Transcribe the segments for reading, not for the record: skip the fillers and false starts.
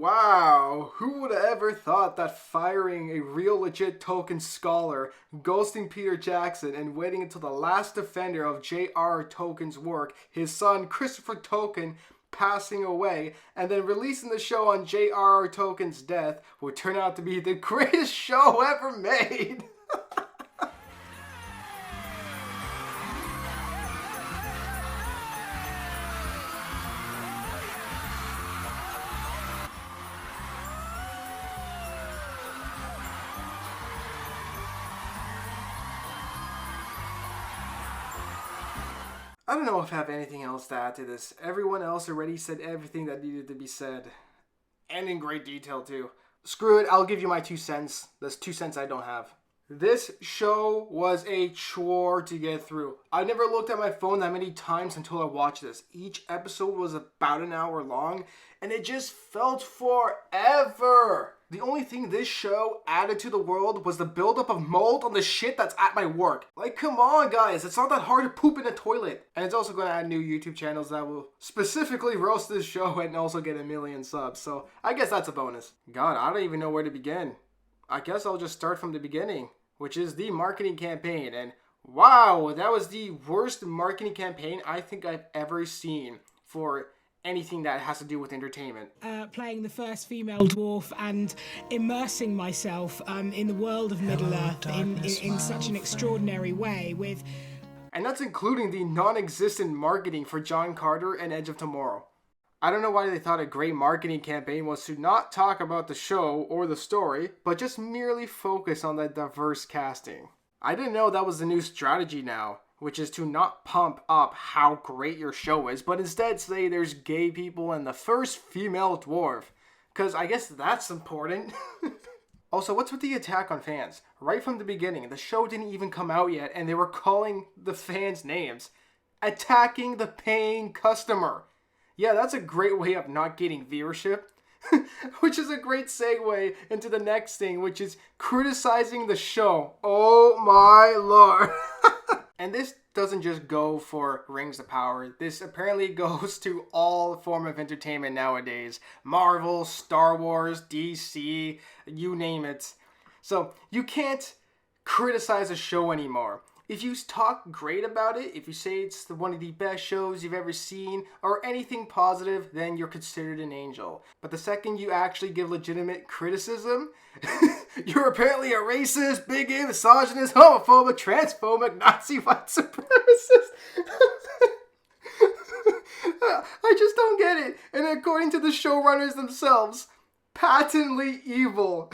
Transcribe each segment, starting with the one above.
Wow, who would have ever thought that firing a real legit Tolkien scholar, ghosting Peter Jackson, and waiting until the last defender of J.R.R. Tolkien's work, his son Christopher Tolkien, passing away, and then releasing the show on J.R.R. Tolkien's death would turn out to be the greatest show ever made? I don't know if I have anything else to add to this. Everyone else already said everything that needed to be said. And in great detail, too. Screw it, I'll give you my 2 cents. That's 2 cents I don't have. This show was a chore to get through. I never looked at my phone that many times until I watched this. Each episode was about an hour long, and it just felt forever. The only thing this show added to the world was the buildup of mold on the shit that's at my work. Like, come on, guys. It's not that hard to poop in a toilet. And it's also going to add new YouTube channels that will specifically roast this show and also get 1 million subs. So I guess that's a bonus. God, I don't even know where to begin. I guess I'll just start from the beginning, which is the marketing campaign. And wow, that was the worst marketing campaign I think I've ever seen for anything that has to do with entertainment. Playing the first female dwarf and immersing myself in the world of Middle-earth in such an extraordinary way with... And that's including the non-existent marketing for John Carter and Edge of Tomorrow. I don't know why they thought a great marketing campaign was to not talk about the show or the story, but just merely focus on the diverse casting. I didn't know that was the new strategy now, which is to not pump up how great your show is, but instead say there's gay people and the first female dwarf. Because I guess that's important. Also, what's with the attack on fans? Right from the beginning, the show didn't even come out yet, and they were calling the fans names. Attacking the paying customer. Yeah, that's a great way of not getting viewership. Which is a great segue into the next thing, which is criticizing the show. Oh my lord. And this doesn't just go for Rings of Power. This apparently goes to all form of entertainment nowadays. Marvel, Star Wars, DC, you name it. So you can't criticize a show anymore. If you talk great about it, if you say it's one of the best shows you've ever seen, or anything positive, then you're considered an angel. But the second you actually give legitimate criticism, you're apparently a racist, bigot, misogynist, homophobic, transphobic, Nazi, white supremacist. I just don't get it. And according to the showrunners themselves, patently evil.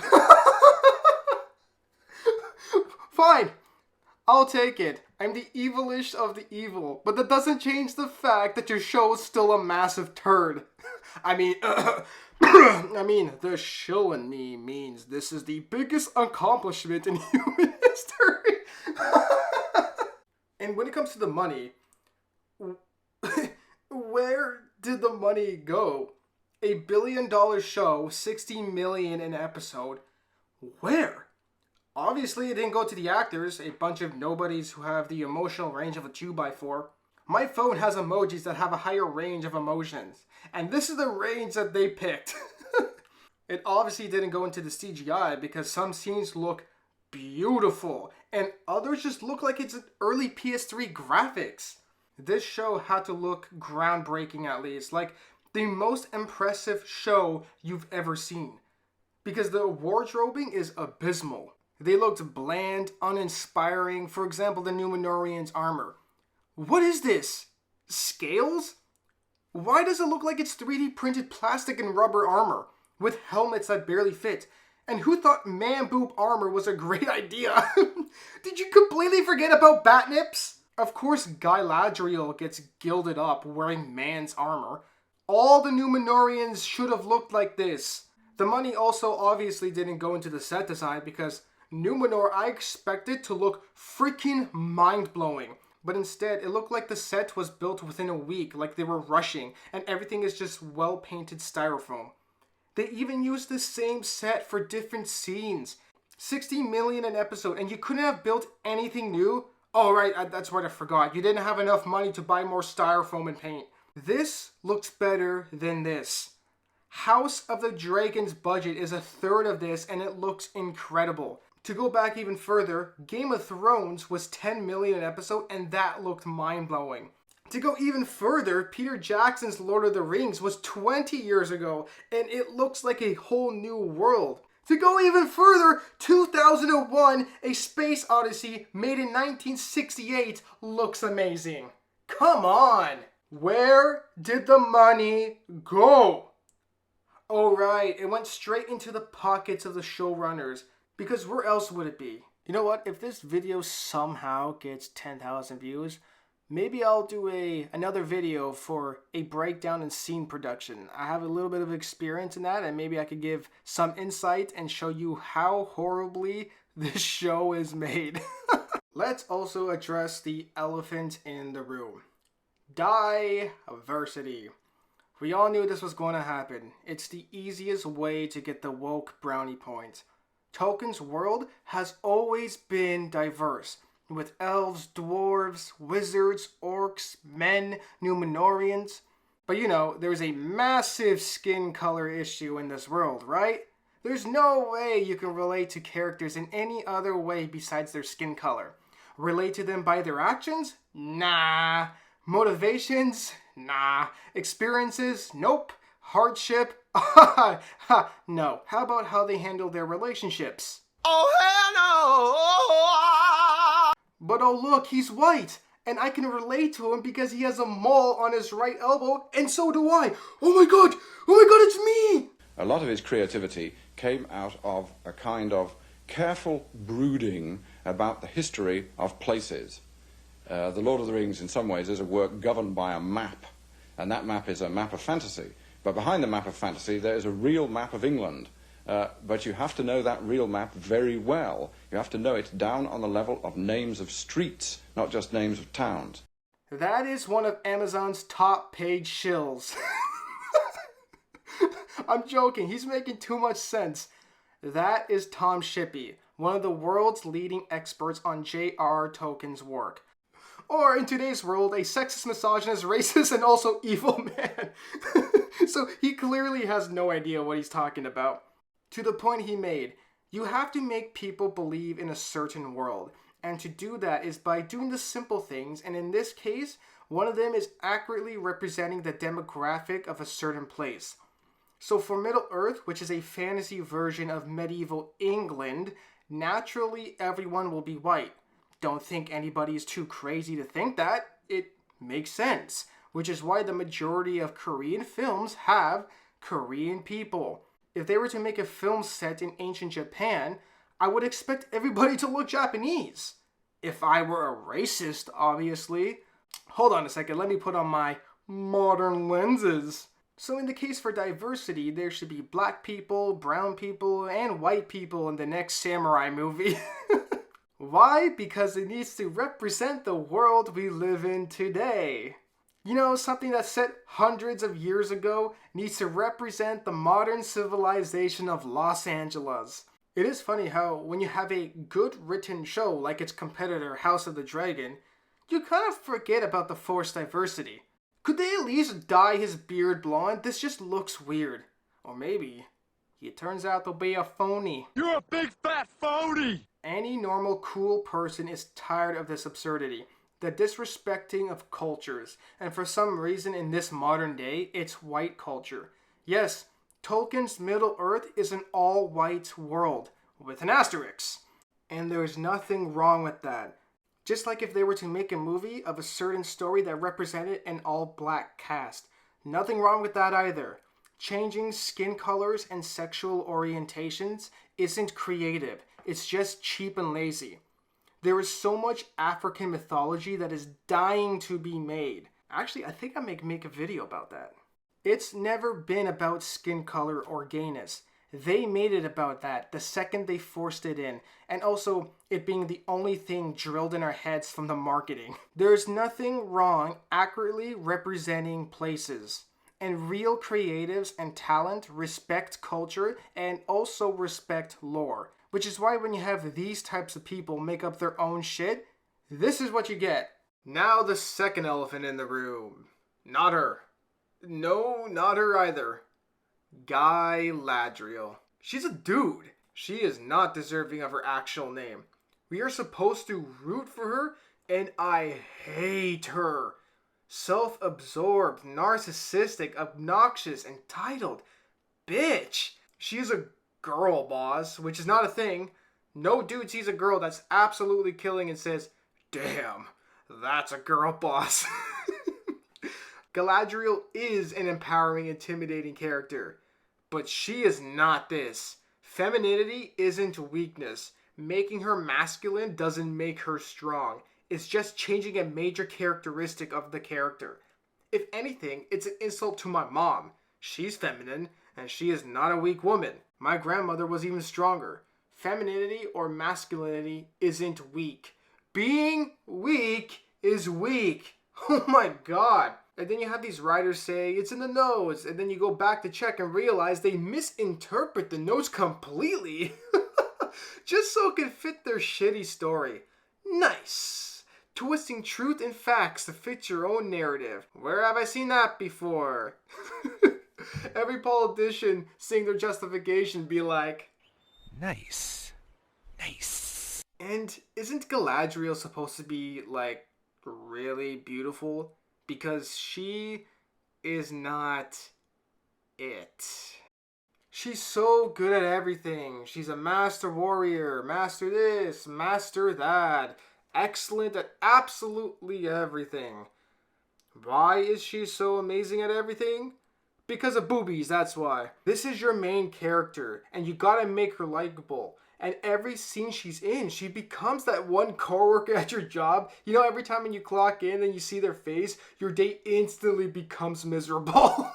Fine. I'll take it. I'm the evilest of the evil. But that doesn't change the fact that your show is still a massive turd. I mean, the show in me means this is the biggest accomplishment in human history. And when it comes to the money, where did the money go? $1 billion show, 60 million an episode. Where? Obviously, it didn't go to the actors, a bunch of nobodies who have the emotional range of a 2x4. My phone has emojis that have a higher range of emotions, and this is the range that they picked. It obviously didn't go into the CGI because some scenes look beautiful, and others just look like it's an early PS3 graphics. This show had to look groundbreaking at least, like the most impressive show you've ever seen. Because the wardrobing is abysmal. They looked bland, uninspiring. For example, the Númenóreans' armor. What is this? Scales? Why does it look like it's 3D printed plastic and rubber armor, with helmets that barely fit? And who thought man-boob armor was a great idea? Did you completely forget about Batnips? Of course Galadriel gets gilded up wearing man's armor. All the Númenóreans should have looked like this. The money also obviously didn't go into the set design because Númenor, I expected to look freaking mind-blowing. But instead, it looked like the set was built within a week, like they were rushing, and everything is just well-painted styrofoam. They even used the same set for different scenes. 60 million an episode, and you couldn't have built anything new? Oh, right, that's what I forgot. You didn't have enough money to buy more styrofoam and paint. This looks better than this. House of the Dragon's budget is a third of this, and it looks incredible. To go back even further, Game of Thrones was 10 million an episode, and that looked mind-blowing. To go even further, Peter Jackson's Lord of the Rings was 20 years ago, and it looks like a whole new world. To go even further, 2001, A Space Odyssey, made in 1968, looks amazing. Come on! Where did the money go? Oh right, it went straight into the pockets of the showrunners, because where else would it be? You know what, if this video somehow gets 10,000 views, maybe I'll do another video for a breakdown in scene production. I have a little bit of experience in that, and maybe I could give some insight and show you how horribly this show is made. Let's also address the elephant in the room. Diversity. We all knew this was going to happen. It's the easiest way to get the woke brownie points. Tolkien's world has always been diverse, with elves, dwarves, wizards, orcs, men, Numenorians. But you know, there's a massive skin color issue in this world, right? There's no way you can relate to characters in any other way besides their skin color. Relate to them by their actions? Nah. Motivations? Nah. Experiences? Nope. Hardship? No. How about how they handle their relationships? Oh, hell no! But oh look, he's white! And I can relate to him because he has a mole on his right elbow, and so do I! Oh my god! Oh my god, it's me! A lot of his creativity came out of a kind of careful brooding about the history of places. The Lord of the Rings, in some ways, is a work governed by a map, and that map is a map of fantasy. But behind the map of fantasy, there is a real map of England. But you have to know that real map very well. You have to know it down on the level of names of streets, not just names of towns. That is one of Amazon's top paid shills. I'm joking, he's making too much sense. That is Tom Shippey, one of the world's leading experts on J.R.R. Tolkien's work. Or, in today's world, a sexist, misogynist, racist, and also evil man. So he clearly has no idea what he's talking about. To the point he made, you have to make people believe in a certain world. And to do that is by doing the simple things, and in this case, one of them is accurately representing the demographic of a certain place. So for Middle-earth, which is a fantasy version of medieval England, naturally everyone will be white. Don't think anybody is too crazy to think that. It makes sense, which is why the majority of Korean films have Korean people. If they were to make a film set in ancient Japan, I would expect everybody to look Japanese. If I were a racist, obviously. Hold on a second, let me put on my modern lenses. So in the case for diversity, there should be black people, brown people, and white people in the next samurai movie. Why? Because it needs to represent the world we live in today. You know, something that's set hundreds of years ago needs to represent the modern civilization of Los Angeles. It is funny how when you have a good written show like its competitor House of the Dragon, you kind of forget about the forced diversity. Could they at least dye his beard blonde? This just looks weird. Or maybe he turns out to be a phony. You're a big fat phony! Any normal, cool person is tired of this absurdity, the disrespecting of cultures, and for some reason in this modern day, it's white culture. Yes, Tolkien's Middle-earth is an all-white world, with an asterisk. And there's nothing wrong with that. Just like if they were to make a movie of a certain story that represented an all-black cast. Nothing wrong with that either. Changing skin colors and sexual orientations isn't creative. It's just cheap and lazy. There is so much African mythology that is dying to be made. Actually, I think I may make a video about that. It's never been about skin color or gayness. They made it about that the second they forced it in, and also it being the only thing drilled in our heads from the marketing. There's nothing wrong accurately representing places. And real creatives and talent respect culture and also respect lore. Which is why when you have these types of people make up their own shit, this is what you get. Now the second elephant in the room. Not her. No, not her either. Galadriel. She's a dude. She is not deserving of her actual name. We are supposed to root for her, and I hate her. Self-absorbed, narcissistic, obnoxious, entitled. Bitch. She is a girl boss, which is not a thing. No dude sees a girl that's absolutely killing and says, damn, that's a girl boss. Galadriel is an empowering, intimidating character, but she is not this. Femininity isn't weakness. Making her masculine doesn't make her strong. It's just changing a major characteristic of the character. If anything, it's an insult to my mom. She's feminine, and she is not a weak woman. My grandmother was even stronger. Femininity or masculinity isn't weak. Being weak is weak. Oh my god. And then you have these writers say it's in the nose, and then you go back to check and realize they misinterpret the nose completely. Just so it can fit their shitty story. Nice. Twisting truth and facts to fit your own narrative. Where have I seen that before? Every politician seeing their justification be like, Nice. Nice. and isn't Galadriel supposed to be, like, really beautiful? Because she is not it. She's so good at everything. She's a master warrior, master this, master that. Excellent at absolutely everything. Why is she so amazing at everything? Because of boobies, that's why. This is your main character, and you gotta make her likable. And every scene she's in, she becomes that one coworker at your job. You know, every time when you clock in and you see their face, your day instantly becomes miserable.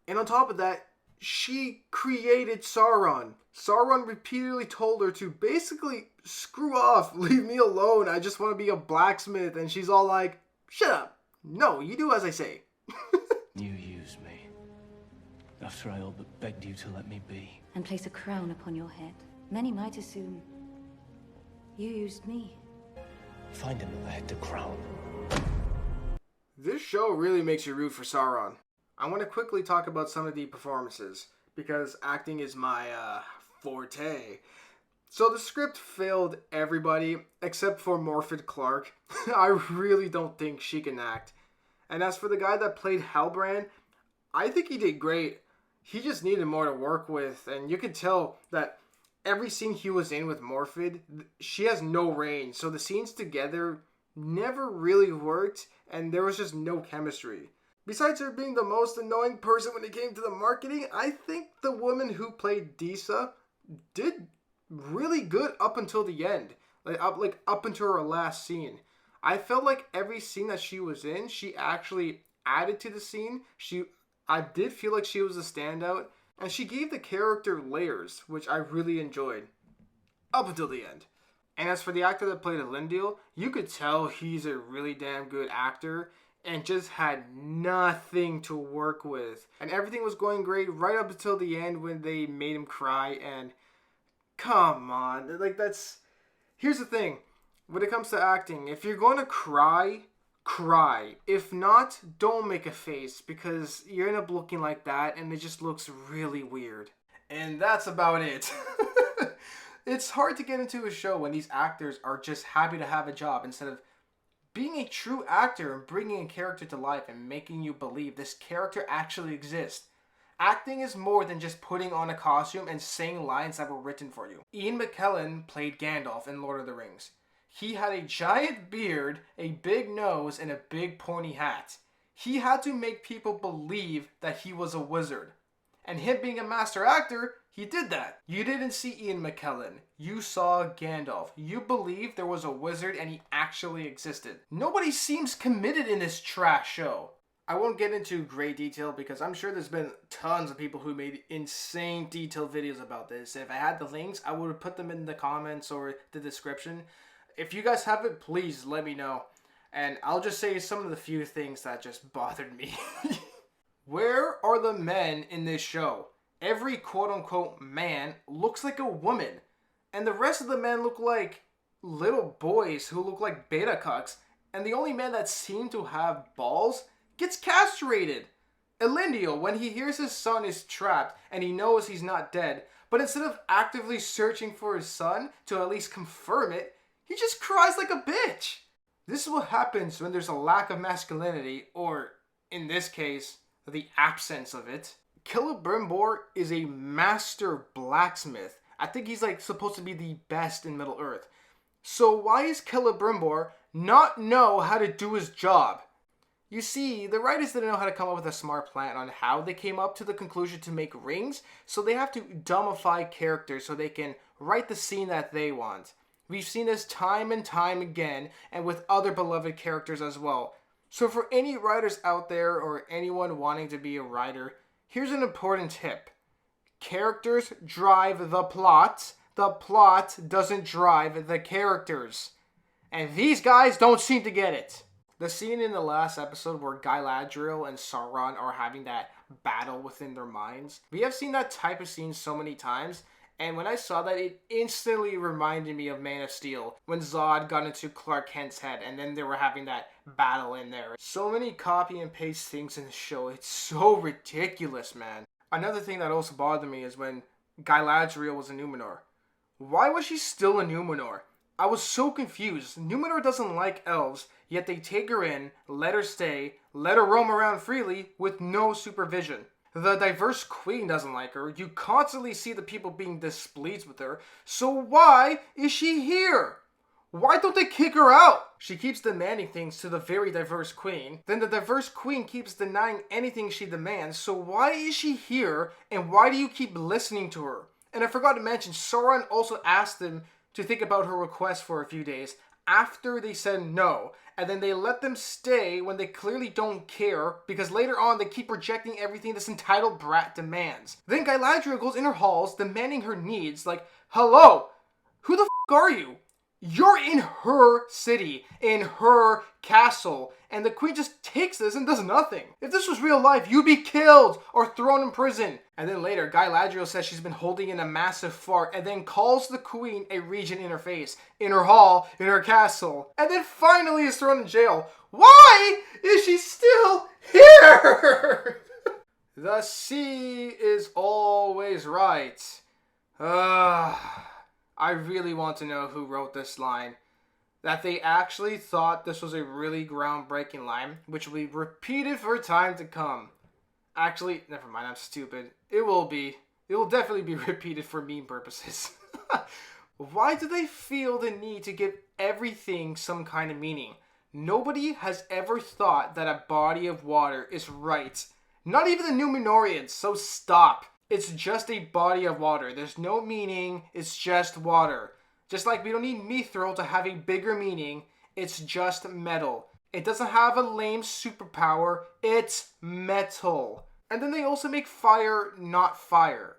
And on top of that, she created Sauron. Sauron repeatedly told her to basically screw off, leave me alone, I just want to be a blacksmith. And she's all like, shut up. No, you do as I say. You used me, after I all but begged you to let me be. And place a crown upon your head. Many might assume you used me. Find another head to crown. This show really makes you root for Sauron. I want to quickly talk about some of the performances, because acting is my forte. So the script failed everybody except for Morfydd Clark. I really don't think she can act. And as for the guy that played Halbrand, I think he did great. He just needed more to work with, and you could tell that every scene he was in with Morfydd, she has no range, so the scenes together never really worked, and there was just no chemistry. Besides her being the most annoying person when it came to the marketing, I think the woman who played Disa did really good up until the end. Like up until her last scene. I felt like every scene that she was in, she actually added to the scene. I did feel like she was a standout, and she gave the character layers, which I really enjoyed. Up until the end. And as for the actor that played Elendil, you could tell he's a really damn good actor, and just had nothing to work with. And everything was going great right up until the end when they made him cry, and come on, like that's... Here's the thing, when it comes to acting, if you're going to cry, cry. If not, don't make a face, because you end up looking like that, and it just looks really weird. And that's about it. It's hard to get into a show when these actors are just happy to have a job instead of being a true actor and bringing a character to life and making you believe this character actually exists. Acting is more than just putting on a costume and saying lines that were written for you. Ian McKellen played Gandalf in Lord of the Rings. He had a giant beard, a big nose, and a big pointy hat. He had to make people believe that he was a wizard. And him being a master actor, he did that. You didn't see Ian McKellen. You saw Gandalf. You believed there was a wizard and he actually existed. Nobody seems committed in this trash show. I won't get into great detail because I'm sure there's been tons of people who made insane detailed videos about this. And if I had the links, I would have put them in the comments or the description. If you guys have it, please let me know. And I'll just say some of the few things that just bothered me. Where are the men in this show? Every quote-unquote man looks like a woman. And the rest of the men look like little boys who look like beta cucks. And the only man that seemed to have balls gets castrated. Elendio, when he hears his son is trapped and he knows he's not dead, but instead of actively searching for his son to at least confirm it, he just cries like a bitch. This is what happens when there's a lack of masculinity, or in this case, the absence of it. Celebrimbor is a master blacksmith. I think he's like supposed to be the best in Middle Earth. So why is Celebrimbor not know how to do his job? You see, the writers didn't know how to come up with a smart plan on how they came up to the conclusion to make rings, so they have to dumbify characters so they can write the scene that they want. We've seen this time and time again, and with other beloved characters as well. So for any writers out there, or anyone wanting to be a writer, here's an important tip. Characters drive the plot doesn't drive the characters. And these guys don't seem to get it. The scene in the last episode where Galadriel and Sauron are having that battle within their minds. We have seen that type of scene so many times, and when I saw that, it instantly reminded me of Man of Steel, when Zod got into Clark Kent's head, and then they were having that battle in there. So many copy and paste things in the show, it's so ridiculous, man. Another thing that also bothered me is when Galadriel was a Numenor. Why was she still a Numenor? I was so confused. Numenor doesn't like elves, yet they take her in, let her stay, let her roam around freely with no supervision. The diverse queen doesn't like her. You constantly see the people being displeased with her. So why is she here? Why don't they kick her out? She keeps demanding things to the very diverse queen. Then the diverse queen keeps denying anything she demands. So why is she here, and why do you keep listening to her? And I forgot to mention, Sauron also asked them to think about her request for a few days after they said no, and then they let them stay when they clearly don't care, because later on they keep rejecting everything this entitled brat demands. Then Galadriel goes in her halls demanding her needs, like, hello, who the f*** are you? You're in her city, in her castle, and the queen just takes this and does nothing. If this was real life, you'd be killed or thrown in prison. And then later, Galadriel says she's been holding in a massive fart and then calls the queen a regent in her face, in her hall, in her castle, and then finally is thrown in jail. Why is she still here? The sea is always right. I really want to know who wrote this line. That they actually thought this was a really groundbreaking line, which will be repeated for time to come. Actually, never mind, I'm stupid. It will be. It will definitely be repeated for meme purposes. Why do they feel the need to give everything some kind of meaning? Nobody has ever thought that a body of water is right. Not even the Numenorians, so stop. It's just a body of water. There's no meaning, it's just water. Just like we don't need mithril to have a bigger meaning, it's just metal. It doesn't have a lame superpower, it's metal. And then they also make fire not fire.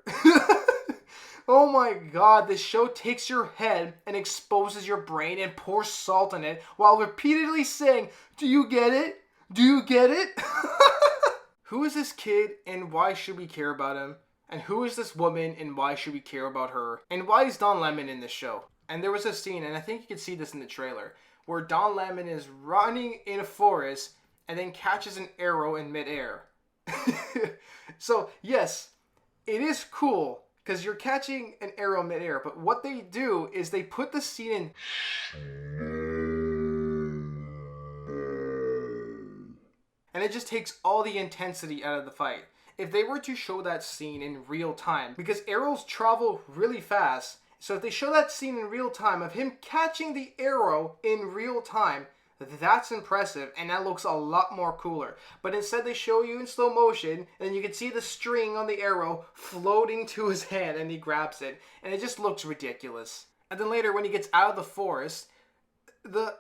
Oh my god, this show takes your head and exposes your brain and pours salt in it while repeatedly saying, do you get it? Do you get it? Who is this kid and why should we care about him? And who is this woman and why should we care about her? And why is Don Lemon in this show? And there was a scene, and I think you can see this in the trailer, where Don Lemon is running in a forest and then catches an arrow in midair. So, yes, it is cool because you're catching an arrow midair, but what they do is they put the scene in and it just takes all the intensity out of the fight. If they were to show that scene in real time, because arrows travel really fast, so if they show that scene in real time of him catching the arrow in real time, that's impressive and that looks a lot more cooler. But instead they show you in slow motion and you can see the string on the arrow floating to his hand and he grabs it and it just looks ridiculous. And then later when he gets out of the forest, the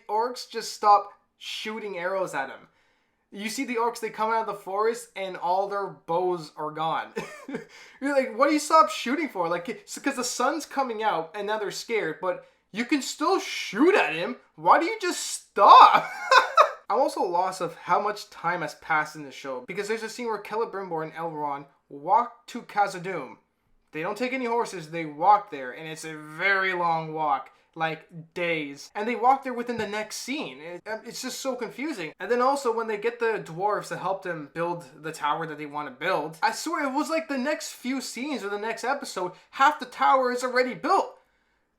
orcs just stop shooting arrows at him. You see the orcs, they come out of the forest and all their bows are gone. You're like, what do you stop shooting for? Like, because the sun's coming out and now they're scared, but you can still shoot at him. Why do you just stop? I'm also lost of how much time has passed in the show, because there's a scene where Celebrimbor and Elrond walk to Khazad-dûm. They don't take any horses, they walk there, and it's a very long walk. like days, and they walk there within the next scene. It's just so confusing. And then also when they get the dwarves to help them build the tower that they want to build, I swear it was like the next few scenes or the next episode, half the tower is already built.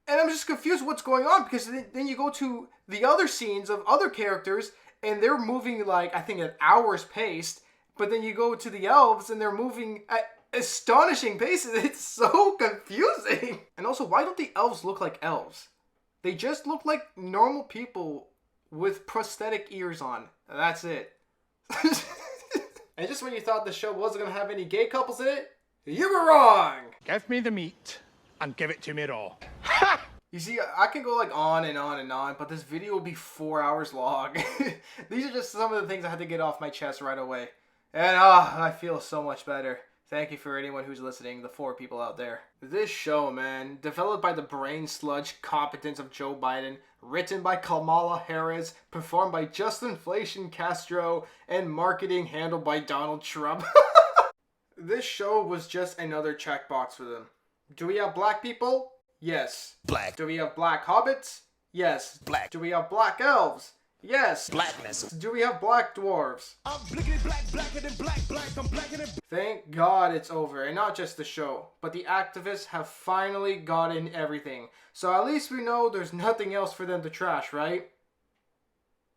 And I'm just confused what's going on, because then you go to the other scenes of other characters and they're moving like, I think, at hours pace, but then you go to the elves and they're moving at astonishing paces. It's so confusing. And also, why don't the elves look like elves? They just look like normal people with prosthetic ears on. That's it. And just when you thought the show wasn't going to have any gay couples in it, you were wrong! Give me the meat and give it to me raw. You see, I can go like on and on and on, but this video will be 4 hours long. These are just some of the things I had to get off my chest right away. And I feel so much better. Thank you for anyone who's listening, the 4 people out there. This show, man, developed by the brain sludge competence of Joe Biden, written by Kamala Harris, performed by Justin Flation Castro, and marketing handled by Donald Trump. This show was just another checkbox for them. Do we have black people? Yes. Black. Do we have black hobbits? Yes. Black. Do we have black elves? Yes. Blackness. Do we have black dwarves? I'm blickety black, blacker than black, I'm blacker than... Thank God it's over, and not just the show, but the activists have finally gotten everything. So at least we know there's nothing else for them to trash, right?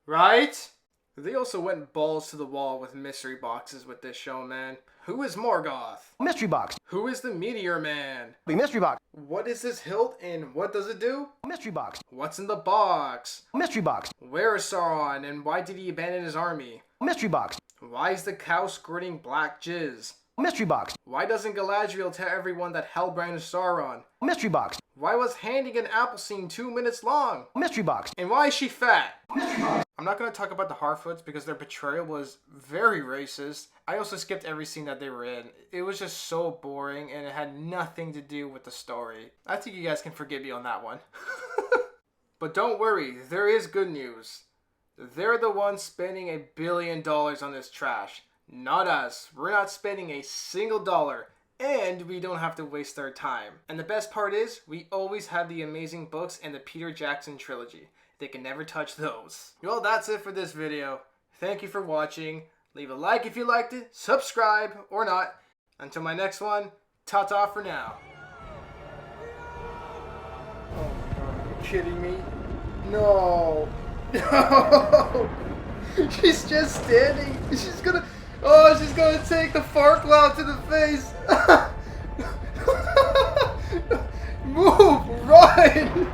Right? They also went balls to the wall with mystery boxes with this show, man. Who is Morgoth? Mystery box. Who is the Meteor Man? Big mystery box. What is this hilt and what does it do? Mystery box. What's in the box? Mystery box. Where is Sauron and why did he abandon his army? Mystery box. Why is the cow squirting black jizz? Mystery box. Why doesn't Galadriel tell everyone that Hellbrand is Sauron? Mystery box. Why was handing an apple scene 2 minutes long? Mystery box. And why is she fat? I'm not going to talk about the Harfoots because their portrayal was very racist. I also skipped every scene that they were in. It was just so boring and it had nothing to do with the story. I think you guys can forgive me on that one. But don't worry, there is good news. They're the ones spending $1 billion on this trash. Not us. We're not spending a single dollar. And we don't have to waste our time. And the best part is, we always have the amazing books and the Peter Jackson trilogy. They can never touch those. Well, that's it for this video. Thank you for watching. Leave a like if you liked it, subscribe or not. Until my next one, ta-ta for now. Oh my God, are you kidding me? No. No. She's just standing. She's gonna take the fart cloud to the face. Move, run.